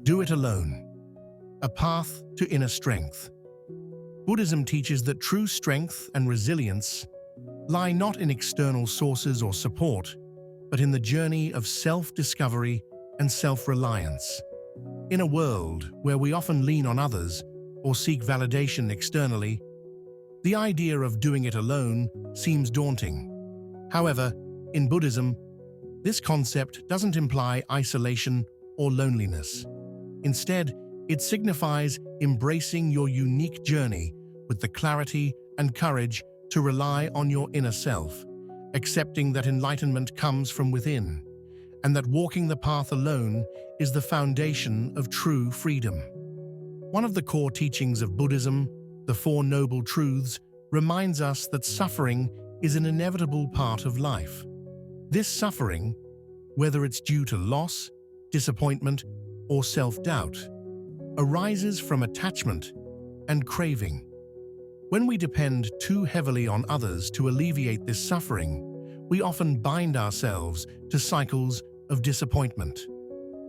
Do it alone. A path to inner strength. Buddhism teaches that true strength and resilience lie not in external sources or support, but in the journey of self-discovery and self-reliance. In a world where we often lean on others or seek validation externally, the idea of doing it alone seems daunting. However, in Buddhism, this concept doesn't imply isolation or loneliness. Instead, it signifies embracing your unique journey with the clarity and courage to rely on your inner self, accepting that enlightenment comes from within, and that walking the path alone is the foundation of true freedom. One of the core teachings of Buddhism, the Four Noble Truths, reminds us that suffering is an inevitable part of life. This suffering, whether it's due to loss, disappointment, or self-doubt, arises from attachment and craving. When we depend too heavily on others to alleviate this suffering, we often bind ourselves to cycles of disappointment.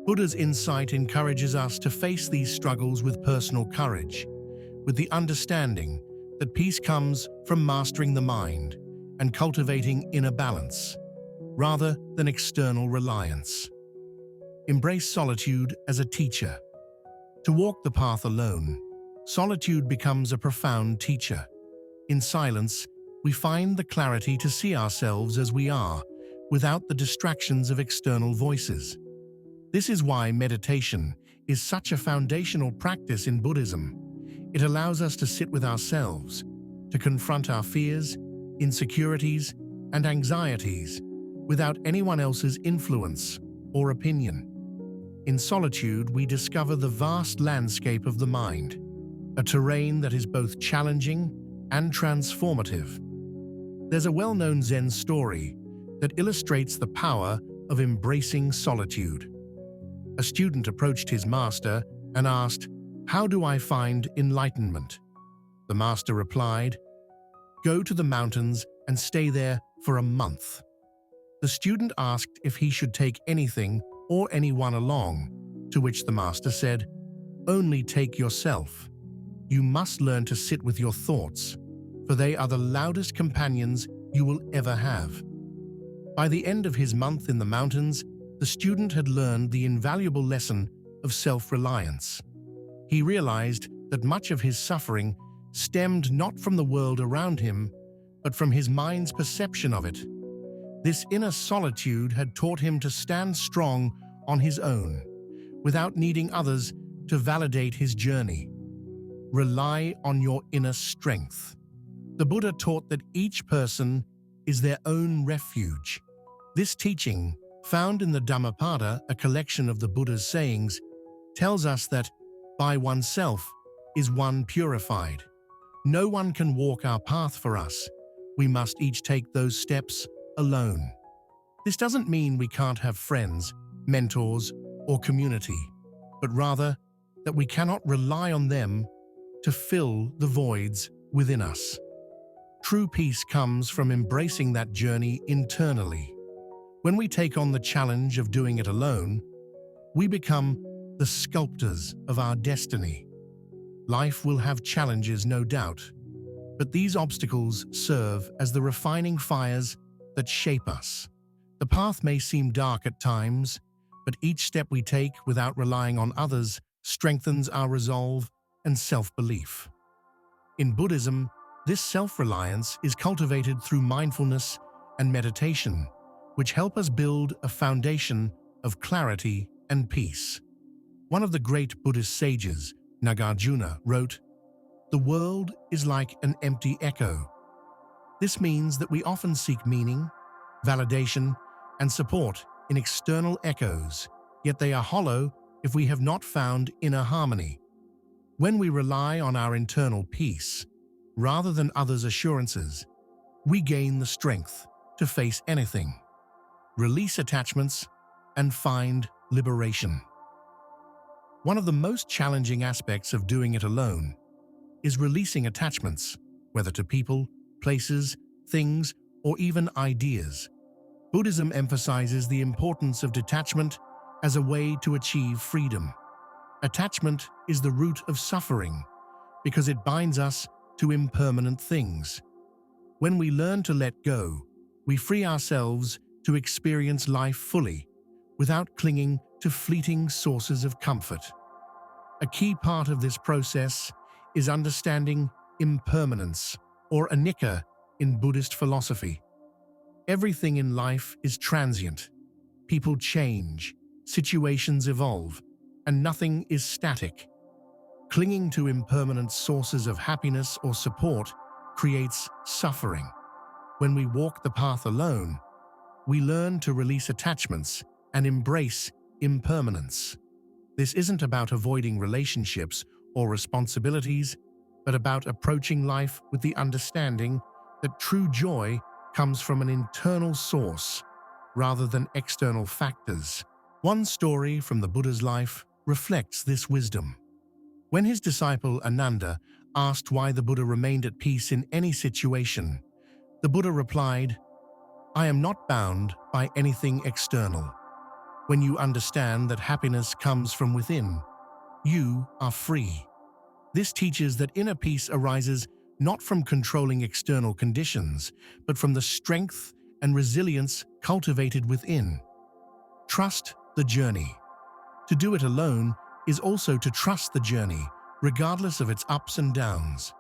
Buddha's insight encourages us to face these struggles with personal courage, with the understanding that peace comes from mastering the mind and cultivating inner balance, rather than external reliance. Embrace solitude as a teacher. To walk the path alone, solitude becomes a profound teacher. In silence, we find the clarity to see ourselves as we are, without the distractions of external voices. This is why meditation is such a foundational practice in Buddhism. It allows us to sit with ourselves, to confront our fears, insecurities, and anxieties without anyone else's influence or opinion. In solitude, we discover the vast landscape of the mind, a terrain that is both challenging and transformative. There's a well-known Zen story that illustrates the power of embracing solitude. A student approached his master and asked, "How do I find enlightenment?" The master replied, "Go to the mountains and stay there for a month." The student asked if he should take anything or anyone along, to which the master said, "Only take yourself. You must learn to sit with your thoughts, for they are the loudest companions you will ever have." By the end of his month in the mountains, the student had learned the invaluable lesson of self-reliance. He realized that much of his suffering stemmed not from the world around him, but from his mind's perception of it. This inner solitude had taught him to stand strong on his own, without needing others to validate his journey. Rely on your inner strength. The Buddha taught that each person is their own refuge. This teaching, found in the Dhammapada, a collection of the Buddha's sayings, tells us that by oneself is one purified. No one can walk our path for us. We must each take those steps alone. This doesn't mean we can't have friends, mentors, or community, but rather that we cannot rely on them to fill the voids within us. True peace comes from embracing that journey internally. When we take on the challenge of doing it alone, we become the sculptors of our destiny. Life will have challenges, no doubt, but these obstacles serve as the refining fires that shape us. The path may seem dark at times, but each step we take without relying on others strengthens our resolve and self-belief. In Buddhism, this self-reliance is cultivated through mindfulness and meditation, which help us build a foundation of clarity and peace. One of the great Buddhist sages, Nagarjuna, wrote, "The world is like an empty echo." This means that we often seek meaning, validation, and support in external echoes, yet they are hollow if we have not found inner harmony. When we rely on our internal peace, rather than others' assurances, we gain the strength to face anything, release attachments, and find liberation. One of the most challenging aspects of doing it alone is releasing attachments, whether to people, places, things, or even ideas. Buddhism emphasizes the importance of detachment as a way to achieve freedom. Attachment is the root of suffering because it binds us to impermanent things. When we learn to let go, we free ourselves to experience life fully without clinging to fleeting sources of comfort. A key part of this process is understanding impermanence, or anicca in Buddhist philosophy. Everything in life is transient. People change, situations evolve, and nothing is static. Clinging to impermanent sources of happiness or support creates suffering. When we walk the path alone, we learn to release attachments and embrace impermanence. This isn't about avoiding relationships or responsibilities, but about approaching life with the understanding that true joy comes from an internal source rather than external factors. One story from the Buddha's life reflects this wisdom. When his disciple Ananda asked why the Buddha remained at peace in any situation, the Buddha replied, "I am not bound by anything external. When you understand that happiness comes from within, you are free." This teaches that inner peace arises not from controlling external conditions, but from the strength and resilience cultivated within. Trust the journey. To do it alone is also to trust the journey, regardless of its ups and downs.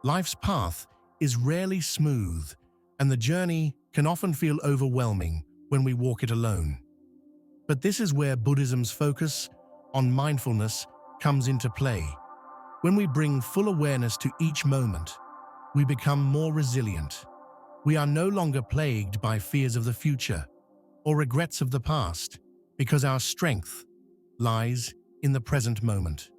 Life's path is rarely smooth, and the journey can often feel overwhelming when we walk it alone. But this is where Buddhism's focus on mindfulness comes into play. When we bring full awareness to each moment, we become more resilient. We are no longer plagued by fears of the future or regrets of the past, because our strength lies in the present moment.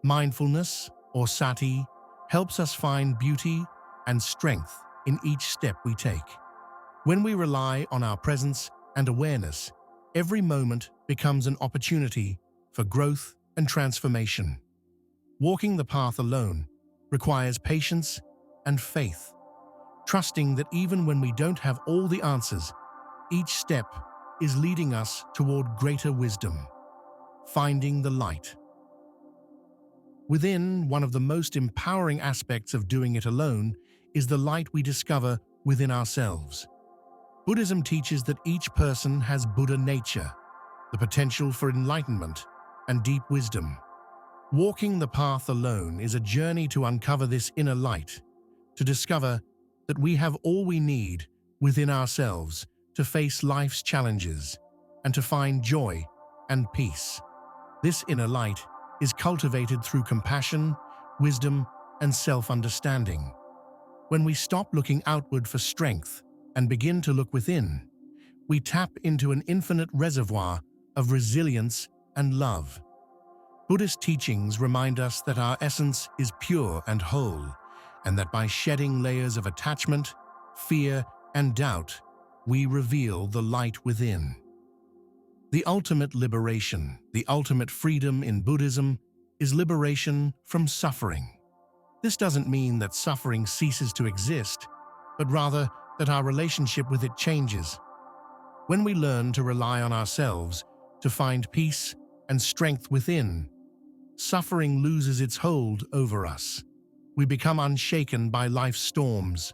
Mindfulness, or sati, helps us find beauty and strength in each step we take. When we rely on our presence and awareness, every moment becomes an opportunity for growth and transformation. Walking the path alone requires patience and faith, trusting that even when we don't have all the answers, each step is leading us toward greater wisdom. Finding the light. Within, one of the most empowering aspects of doing it alone is the light we discover within ourselves. Buddhism teaches that each person has Buddha nature, the potential for enlightenment and deep wisdom. Walking the path alone is a journey to uncover this inner light, to discover that we have all we need within ourselves to face life's challenges and to find joy and peace. This inner light is cultivated through compassion, wisdom, and self-understanding. When we stop looking outward for strength and begin to look within, we tap into an infinite reservoir of resilience and love. Buddhist teachings remind us that our essence is pure and whole, and that by shedding layers of attachment, fear, and doubt, we reveal the light within. The ultimate liberation, the ultimate freedom in Buddhism, is liberation from suffering. This doesn't mean that suffering ceases to exist, but rather that our relationship with it changes. When we learn to rely on ourselves to find peace and strength within, suffering loses its hold over us. We become unshaken by life's storms,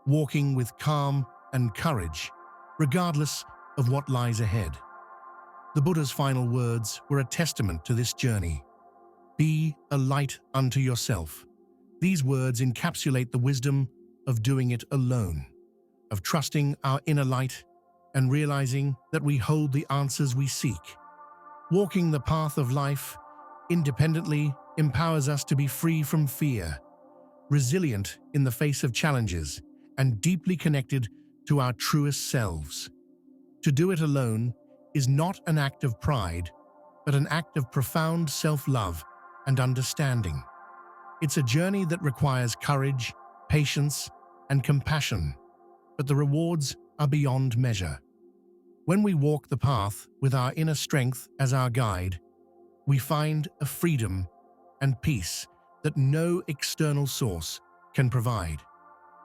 walking with calm and courage, regardless of what lies ahead. The Buddha's final words were a testament to this journey. Be a light unto yourself. These words encapsulate the wisdom of doing it alone, of trusting our inner light and realizing that we hold the answers we seek. Walking the path of life independently empowers us to be free from fear, resilient in the face of challenges, and deeply connected to our truest selves. To do it alone is not an act of pride, but an act of profound self-love and understanding. It's a journey that requires courage, patience, and compassion, but the rewards are beyond measure. When we walk the path with our inner strength as our guide, we find a freedom and peace that no external source can provide.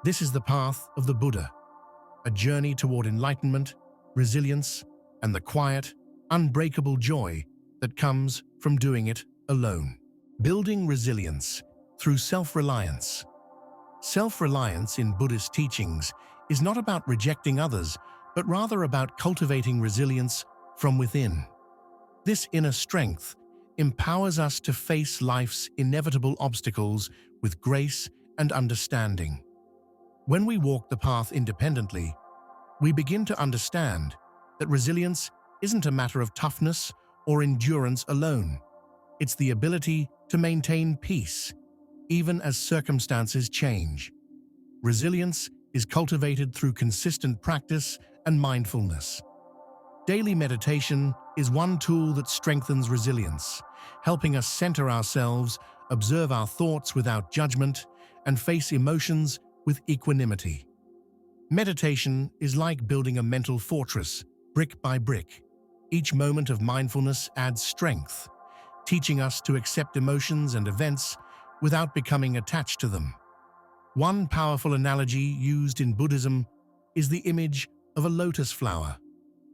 This is the path of the Buddha, a journey toward enlightenment, resilience, and the quiet, unbreakable joy that comes from doing it alone. Building resilience through self-reliance. Self-reliance in Buddhist teachings is not about rejecting others, but rather about cultivating resilience from within. This inner strength empowers us to face life's inevitable obstacles with grace and understanding. When we walk the path independently, we begin to understand that resilience isn't a matter of toughness or endurance alone. It's the ability to maintain peace, even as circumstances change. Resilience is cultivated through consistent practice and mindfulness. Daily meditation is one tool that strengthens resilience, helping us center ourselves, observe our thoughts without judgment, and face emotions with equanimity. Meditation is like building a mental fortress, brick by brick. Each moment of mindfulness adds strength, teaching us to accept emotions and events without becoming attached to them. One powerful analogy used in Buddhism is the image of a lotus flower.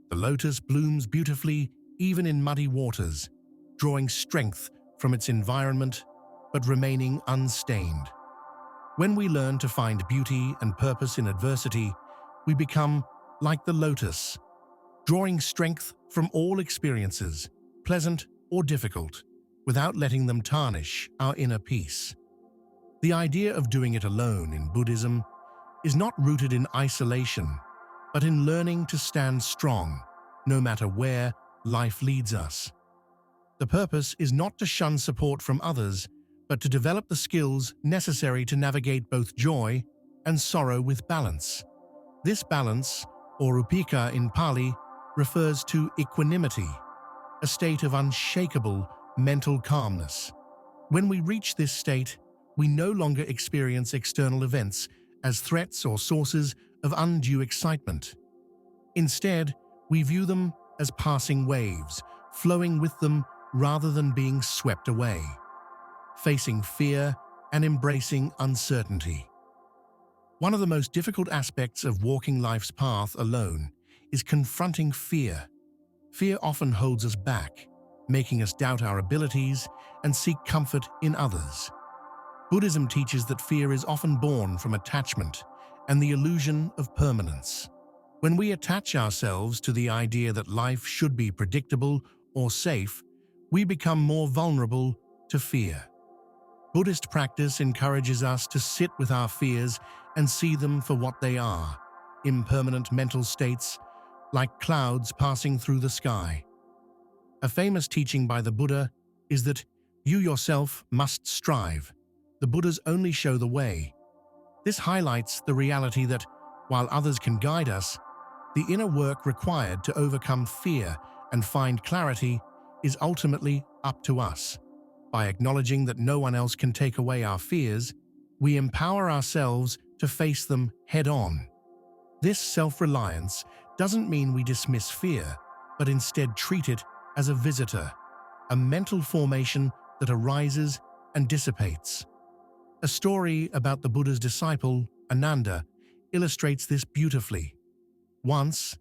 The lotus blooms beautifully even in muddy waters, drawing strength from its environment but remaining unstained. When we learn to find beauty and purpose in adversity, we become like the lotus, drawing strength from all experiences, pleasant or difficult, without letting them tarnish our inner peace. The idea of doing it alone in Buddhism is not rooted in isolation, but in learning to stand strong, no matter where life leads us. The purpose is not to shun support from others, but to develop the skills necessary to navigate both joy and sorrow with balance. This balance, or upekkha in Pali, refers to equanimity, a state of unshakable mental calmness. When we reach this state, we no longer experience external events as threats or sources of undue excitement. Instead, we view them as passing waves, flowing with them rather than being swept away. Facing fear and embracing uncertainty. One of the most difficult aspects of walking life's path alone is confronting fear. Fear often holds us back, making us doubt our abilities and seek comfort in others. Buddhism teaches that fear is often born from attachment and the illusion of permanence. When we attach ourselves to the idea that life should be predictable or safe, we become more vulnerable to fear. Buddhist practice encourages us to sit with our fears and see them for what they are, impermanent mental states, like clouds passing through the sky. A famous teaching by the Buddha is that you yourself must strive. The Buddhas only show the way. This highlights the reality that, while others can guide us, the inner work required to overcome fear and find clarity is ultimately up to us. By acknowledging that no one else can take away our fears, we empower ourselves to face them head-on. This self-reliance doesn't mean we dismiss fear, but instead treat it as a visitor, a mental formation that arises and dissipates. A story about the Buddha's disciple, Ananda, illustrates this beautifully. Once,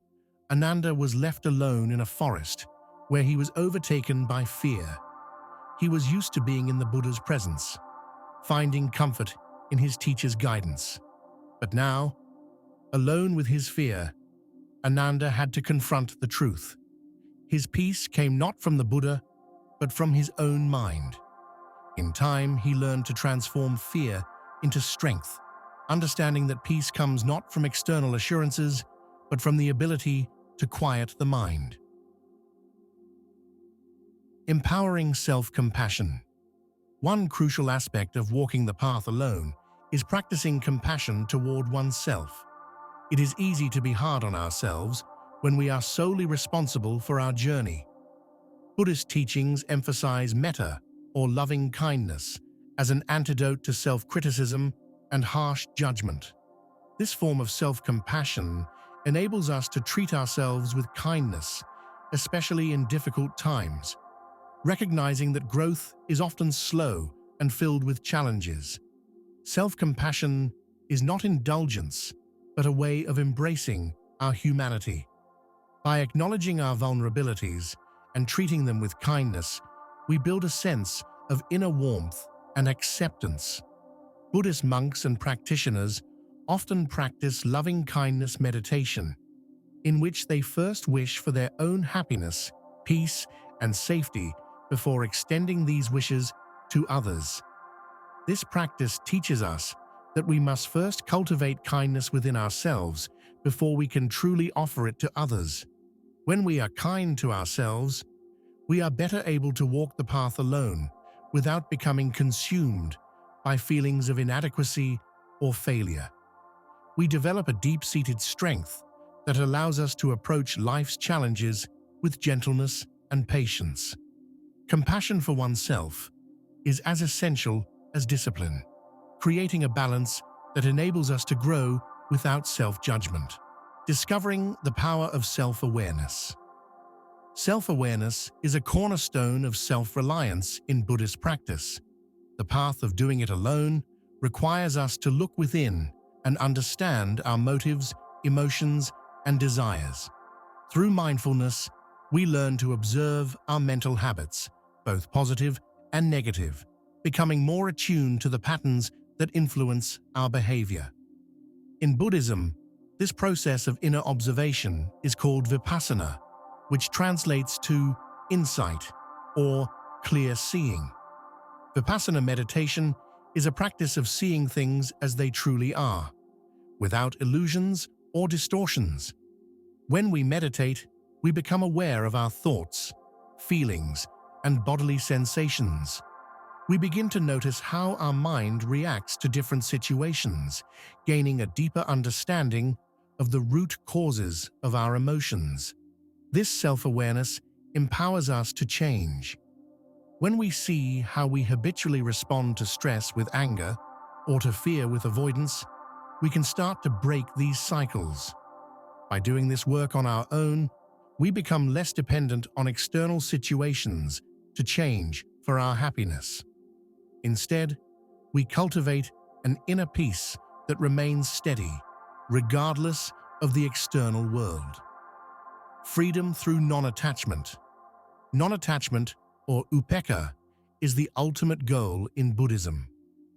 Ananda was left alone in a forest where he was overtaken by fear. He was used to being in the Buddha's presence, finding comfort in his teacher's guidance. But now, alone with his fear, Ananda had to confront the truth. His peace came not from the Buddha, but from his own mind. In time, he learned to transform fear into strength, understanding that peace comes not from external assurances, but from the ability to quiet the mind. Empowering self-compassion. One crucial aspect of walking the path alone is practicing compassion toward oneself. It is easy to be hard on ourselves when we are solely responsible for our journey. Buddhist teachings emphasize metta, or loving kindness, as an antidote to self-criticism and harsh judgment. This form of self-compassion enables us to treat ourselves with kindness, especially in difficult times, recognizing that growth is often slow and filled with challenges. Self-compassion is not indulgence, but a way of embracing our humanity. By acknowledging our vulnerabilities and treating them with kindness, we build a sense of inner warmth and acceptance. Buddhist monks and practitioners often practice loving-kindness meditation, in which they first wish for their own happiness, peace, and safety before extending these wishes to others. This practice teaches us that we must first cultivate kindness within ourselves before we can truly offer it to others. When we are kind to ourselves, we are better able to walk the path alone without becoming consumed by feelings of inadequacy or failure. We develop a deep-seated strength that allows us to approach life's challenges with gentleness and patience. Compassion for oneself is as essential as discipline, creating a balance that enables us to grow without self-judgment. Discovering the power of self-awareness. Self-awareness is a cornerstone of self-reliance in Buddhist practice. The path of doing it alone requires us to look within and understand our motives, emotions, and desires. Through mindfulness, we learn to observe our mental habits, both positive and negative, becoming more attuned to the patterns that influence our behavior. In Buddhism, this process of inner observation is called vipassana, which translates to insight or clear seeing. Vipassana meditation is a practice of seeing things as they truly are, without illusions or distortions. When we meditate, we become aware of our thoughts, feelings, and bodily sensations. We begin to notice how our mind reacts to different situations, gaining a deeper understanding of the root causes of our emotions. This self-awareness empowers us to change. When we see how we habitually respond to stress with anger or to fear with avoidance, we can start to break these cycles. By doing this work on our own, we become less dependent on external situations to change for our happiness. Instead, we cultivate an inner peace that remains steady, regardless of the external world. Freedom through non-attachment. Non-attachment, or upekkha, is the ultimate goal in Buddhism.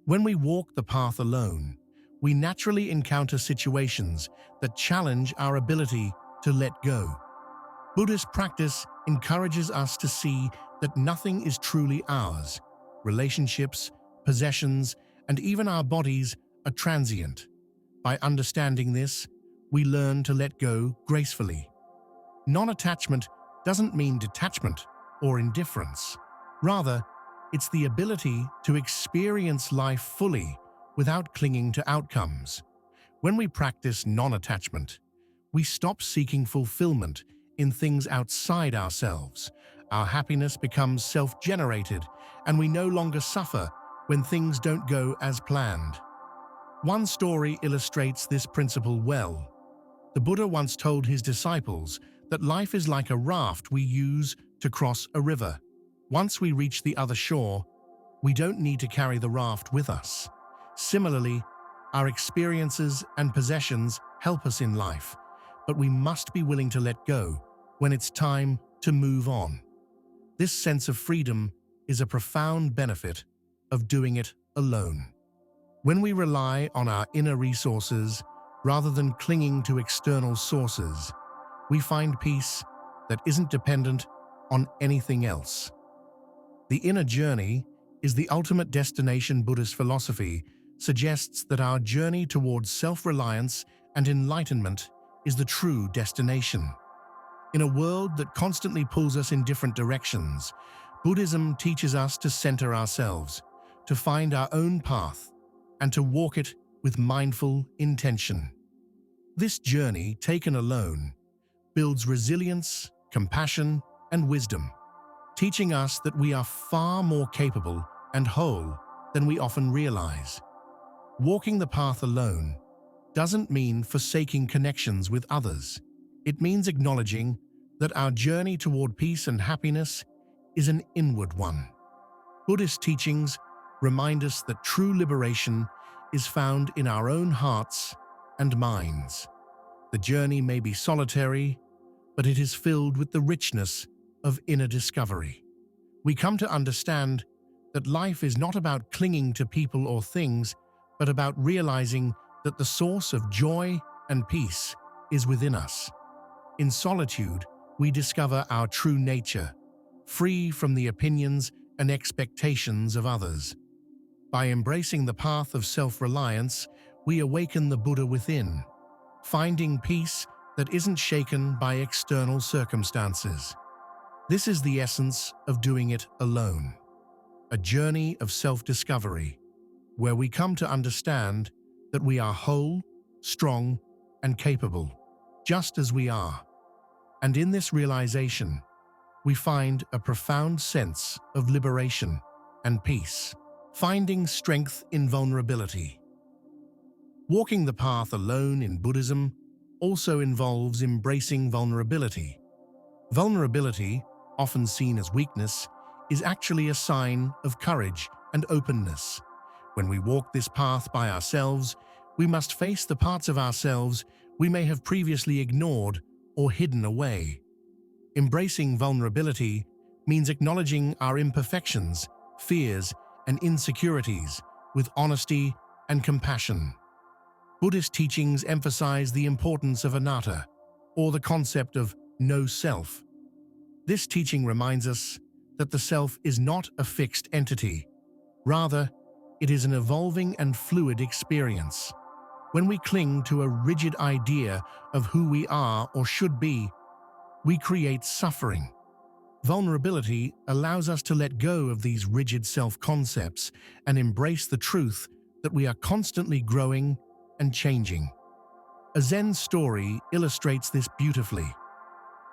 When we walk the path alone, we naturally encounter situations that challenge our ability to let go. Buddhist practice encourages us to see that nothing is truly ours. Relationships, possessions, and even our bodies are transient. By understanding this, we learn to let go gracefully. Non-attachment doesn't mean detachment or indifference. Rather, it's the ability to experience life fully without clinging to outcomes. When we practice non-attachment, we stop seeking fulfillment in things outside ourselves. Our happiness becomes self-generated, and we no longer suffer when things don't go as planned. One story illustrates this principle well. The Buddha once told his disciples that life is like a raft we use to cross a river. Once we reach the other shore, we don't need to carry the raft with us. Similarly, our experiences and possessions help us in life, but we must be willing to let go when it's time to move on. This sense of freedom is a profound benefit of doing it alone. When we rely on our inner resources rather than clinging to external sources, we find peace that isn't dependent on anything else. The inner journey is the ultimate destination. Buddhist philosophy suggests that our journey towards self-reliance and enlightenment is the true destination. In a world that constantly pulls us in different directions, Buddhism teaches us to center ourselves, to find our own path, and to walk it with mindful intention. This journey, taken alone, builds resilience, compassion, and wisdom, teaching us that we are far more capable and whole than we often realize. Walking the path alone doesn't mean forsaking connections with others. It means acknowledging that our journey toward peace and happiness is an inward one. Buddhist teachings remind us that true liberation is found in our own hearts and minds. The journey may be solitary, but it is filled with the richness of inner discovery. We come to understand that life is not about clinging to people or things, but about realizing that the source of joy and peace is within us. In solitude, we discover our true nature, free from the opinions and expectations of others. By embracing the path of self-reliance, we awaken the Buddha within, finding peace that isn't shaken by external circumstances. This is the essence of doing it alone, a journey of self-discovery, where we come to understand that we are whole, strong, and capable, just as we are. And in this realization, we find a profound sense of liberation and peace, finding strength in vulnerability. Walking the path alone in Buddhism also involves embracing vulnerability. Vulnerability, often seen as weakness, is actually a sign of courage and openness. When we walk this path by ourselves, we must face the parts of ourselves we may have previously ignored or hidden away. Embracing vulnerability means acknowledging our imperfections, fears, and insecurities with honesty and compassion. Buddhist teachings emphasize the importance of anatta, or the concept of no self. This teaching reminds us that the self is not a fixed entity. Rather, it is an evolving and fluid experience. When we cling to a rigid idea of who we are or should be, we create suffering. Vulnerability allows us to let go of these rigid self-concepts and embrace the truth that we are constantly growing and changing. A Zen story illustrates this beautifully.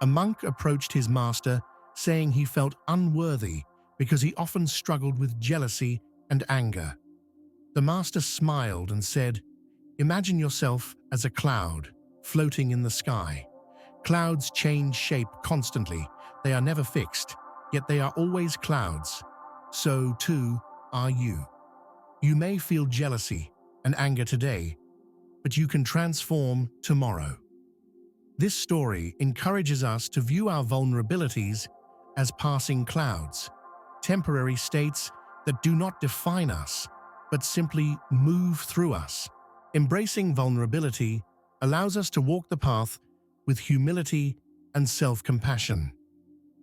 A monk approached his master, saying he felt unworthy because he often struggled with jealousy and anger. The master smiled and said, "Imagine yourself as a cloud floating in the sky. Clouds change shape constantly. They are never fixed, yet they are always clouds. So, too, are you. You may feel jealousy and anger today, but you can transform tomorrow." This story encourages us to view our vulnerabilities as passing clouds, temporary states that do not define us, but simply move through us. Embracing vulnerability allows us to walk the path with humility and self-compassion.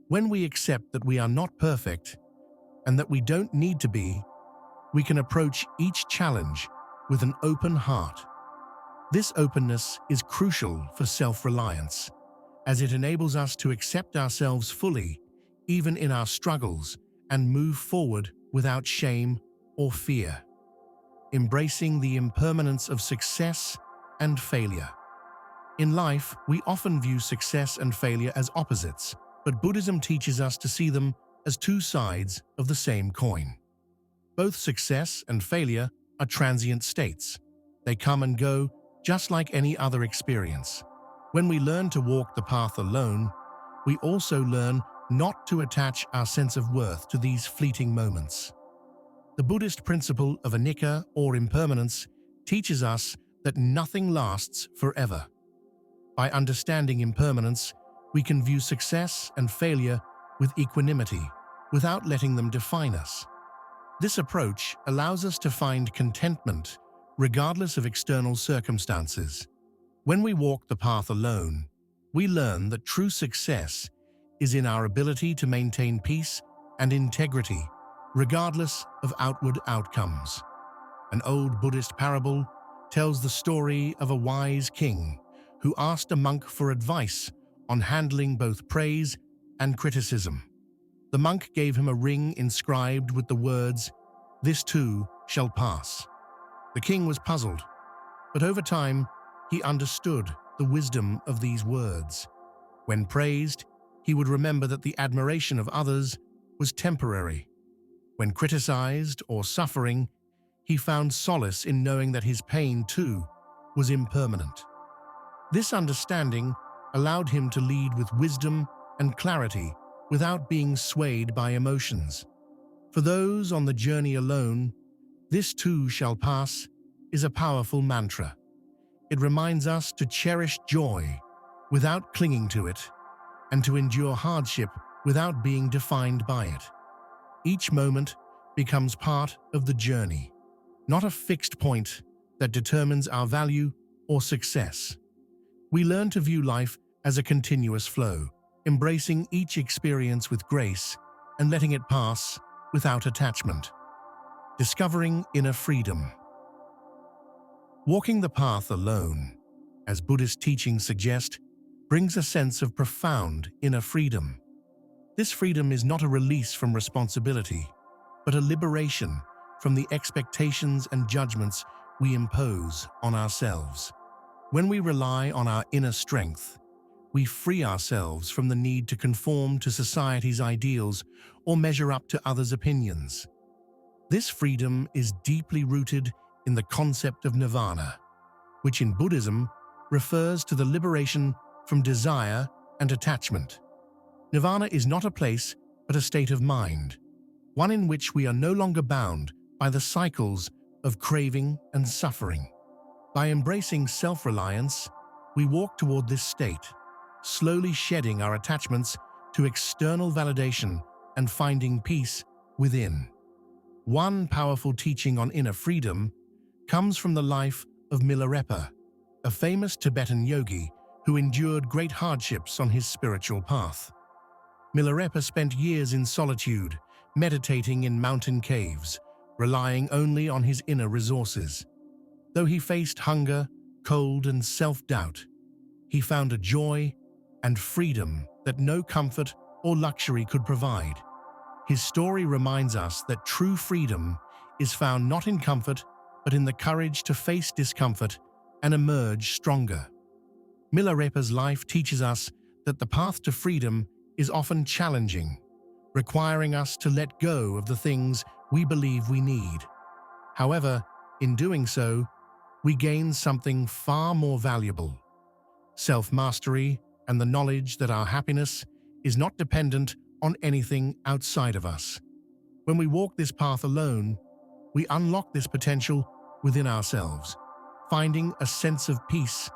When we accept that we are not perfect and that we don't need to be, we can approach each challenge with an open heart. This openness is crucial for self-reliance, as it enables us to accept ourselves fully, even in our struggles, and move forward without shame or fear. Embracing the impermanence of success and failure. In life, we often view success and failure as opposites, but Buddhism teaches us to see them as two sides of the same coin. Both success and failure are transient states. They come and go, just like any other experience. When we learn to walk the path alone, we also learn not to attach our sense of worth to these fleeting moments. The Buddhist principle of anicca, or impermanence, teaches us that nothing lasts forever. By understanding impermanence, we can view success and failure with equanimity, without letting them define us. This approach allows us to find contentment, regardless of external circumstances. When we walk the path alone, we learn that true success is in our ability to maintain peace and integrity, regardless of outward outcomes. An old Buddhist parable tells the story of a wise king who asked a monk for advice on handling both praise and criticism. The monk gave him a ring inscribed with the words, "This too shall pass." The king was puzzled, but over time, he understood the wisdom of these words. When praised, he would remember that the admiration of others was temporary. When criticized or suffering, he found solace in knowing that his pain, too, was impermanent. This understanding allowed him to lead with wisdom and clarity without being swayed by emotions. For those on the journey alone, "This too shall pass" is a powerful mantra. It reminds us to cherish joy without clinging to it, and to endure hardship without being defined by it. Each moment becomes part of the journey, not a fixed point that determines our value or success. We learn to view life as a continuous flow, embracing each experience with grace and letting it pass without attachment. Discovering inner freedom. Walking the path alone, as Buddhist teachings suggest, brings a sense of profound inner freedom. This freedom is not a release from responsibility, but a liberation from the expectations and judgments we impose on ourselves. When we rely on our inner strength, we free ourselves from the need to conform to society's ideals or measure up to others' opinions. This freedom is deeply rooted in the concept of nirvana, which in Buddhism refers to the liberation from desire and attachment. Nirvana is not a place, but a state of mind, one in which we are no longer bound by the cycles of craving and suffering. By embracing self-reliance, we walk toward this state, slowly shedding our attachments to external validation and finding peace within. One powerful teaching on inner freedom comes from the life of Milarepa, a famous Tibetan yogi who endured great hardships on his spiritual path. Milarepa spent years in solitude, meditating in mountain caves, relying only on his inner resources. Though he faced hunger, cold, and self-doubt, he found a joy and freedom that no comfort or luxury could provide. His story reminds us that true freedom is found not in comfort, but in the courage to face discomfort and emerge stronger. Milarepa's life teaches us that the path to freedom is often challenging, requiring us to let go of the things we believe we need. However, in doing so, we gain something far more valuable: self-mastery and the knowledge that our happiness is not dependent on anything outside of us. When we walk this path alone, we unlock this potential within ourselves, finding a sense of peace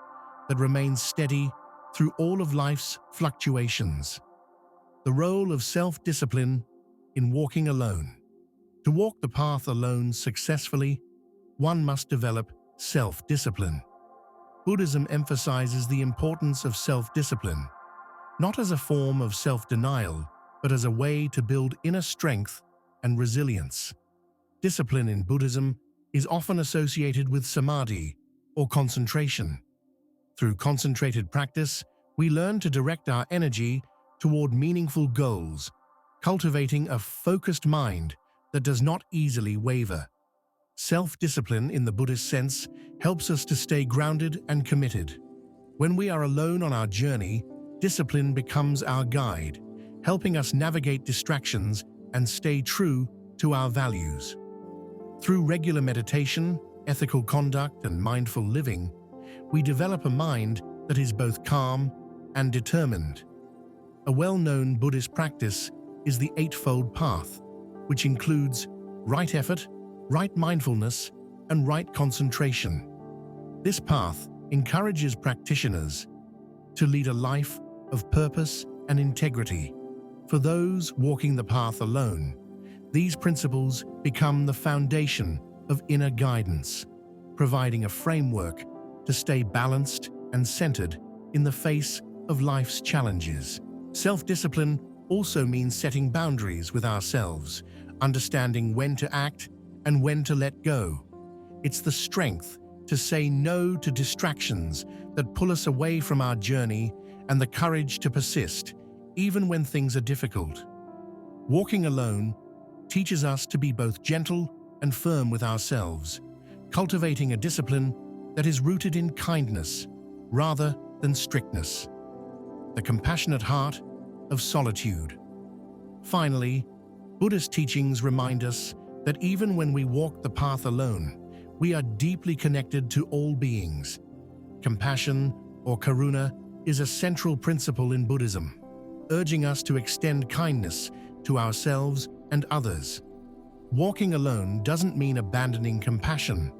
that remains steady through all of life's fluctuations. The role of self-discipline in walking alone. To walk the path alone successfully, one must develop self-discipline. Buddhism emphasizes the importance of self-discipline, not as a form of self-denial, but as a way to build inner strength and resilience. Discipline in Buddhism is often associated with samadhi or concentration. Through concentrated practice, we learn to direct our energy toward meaningful goals, cultivating a focused mind that does not easily waver. Self-discipline in the Buddhist sense helps us to stay grounded and committed. When we are alone on our journey, discipline becomes our guide, helping us navigate distractions and stay true to our values. Through regular meditation, ethical conduct, and mindful living, we develop a mind that is both calm and determined. A well-known Buddhist practice is the Eightfold Path, which includes right effort, right mindfulness, and right concentration. This path encourages practitioners to lead a life of purpose and integrity. For those walking the path alone, these principles become the foundation of inner guidance, providing a framework to stay balanced and centered in the face of life's challenges. Self-discipline also means setting boundaries with ourselves, understanding when to act and when to let go. It's the strength to say no to distractions that pull us away from our journey and the courage to persist, even when things are difficult. Walking alone teaches us to be both gentle and firm with ourselves, cultivating a discipline that is rooted in kindness rather than strictness. The compassionate heart of solitude. Finally, Buddhist teachings remind us that even when we walk the path alone, we are deeply connected to all beings. Compassion, or karuna, is a central principle in Buddhism, urging us to extend kindness to ourselves and others. Walking alone doesn't mean abandoning compassion.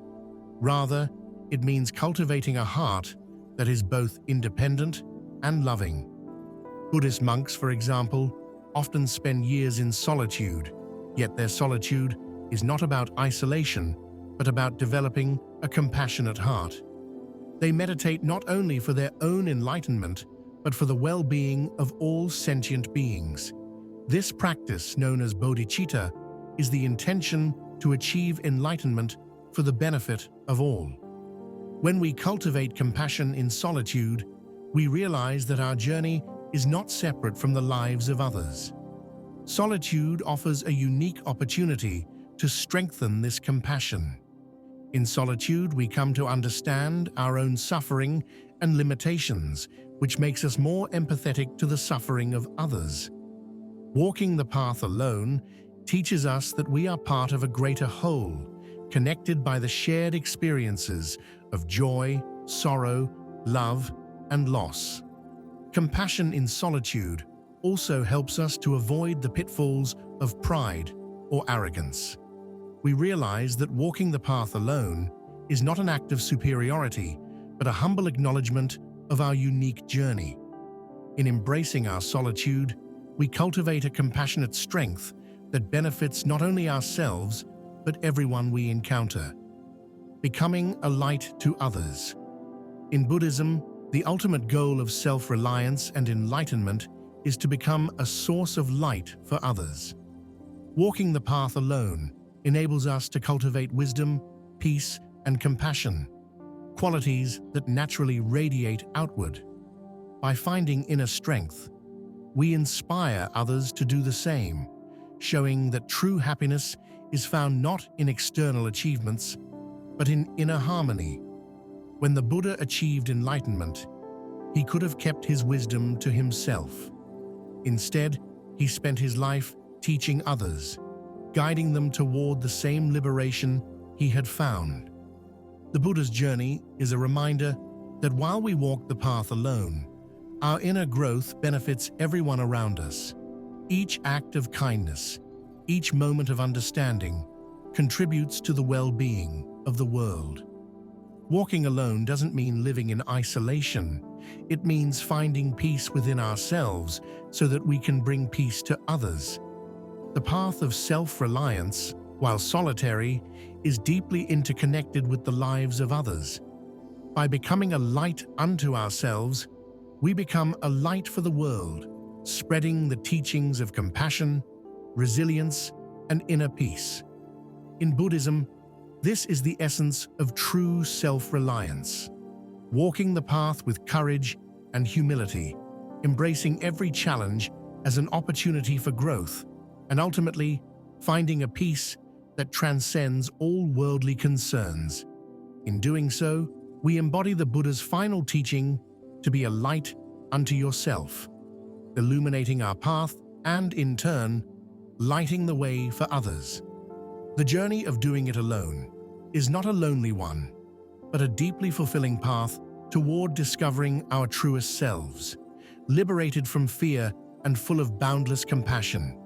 Rather, it means cultivating a heart that is both independent and loving. Buddhist monks, for example, often spend years in solitude, yet their solitude is not about isolation, but about developing a compassionate heart. They meditate not only for their own enlightenment, but for the well-being of all sentient beings. This practice, known as bodhicitta, is the intention to achieve enlightenment for the benefit of all. When we cultivate compassion in solitude, we realize that our journey is not separate from the lives of others. Solitude offers a unique opportunity to strengthen this compassion. In solitude, we come to understand our own suffering and limitations, which makes us more empathetic to the suffering of others. Walking the path alone teaches us that we are part of a greater whole, connected by the shared experiences of joy, sorrow, love, and loss. Compassion in solitude also helps us to avoid the pitfalls of pride or arrogance. We realize that walking the path alone is not an act of superiority, but a humble acknowledgement of our unique journey. In embracing our solitude, we cultivate a compassionate strength that benefits not only ourselves, but everyone we encounter. Becoming a light to others. In Buddhism, the ultimate goal of self-reliance and enlightenment is to become a source of light for others. Walking the path alone enables us to cultivate wisdom, peace, and compassion, qualities that naturally radiate outward. By finding inner strength, we inspire others to do the same, showing that true happiness is found not in external achievements, but in inner harmony. When the Buddha achieved enlightenment, he could have kept his wisdom to himself. Instead, he spent his life teaching others, guiding them toward the same liberation he had found. The Buddha's journey is a reminder that while we walk the path alone, our inner growth benefits everyone around us. Each act of kindness, each moment of understanding, contributes to the well-being of the world. Walking alone doesn't mean living in isolation. It means finding peace within ourselves so that we can bring peace to others. The path of self-reliance, while solitary, is deeply interconnected with the lives of others. By becoming a light unto ourselves, we become a light for the world, spreading the teachings of compassion, resilience, and inner peace. In Buddhism, this is the essence of true self-reliance. Walking the path with courage and humility, embracing every challenge as an opportunity for growth, and ultimately finding a peace that transcends all worldly concerns. In doing so, we embody the Buddha's final teaching to be a light unto yourself, illuminating our path and, in turn, lighting the way for others. The journey of doing it alone is not a lonely one, but a deeply fulfilling path toward discovering our truest selves, liberated from fear and full of boundless compassion.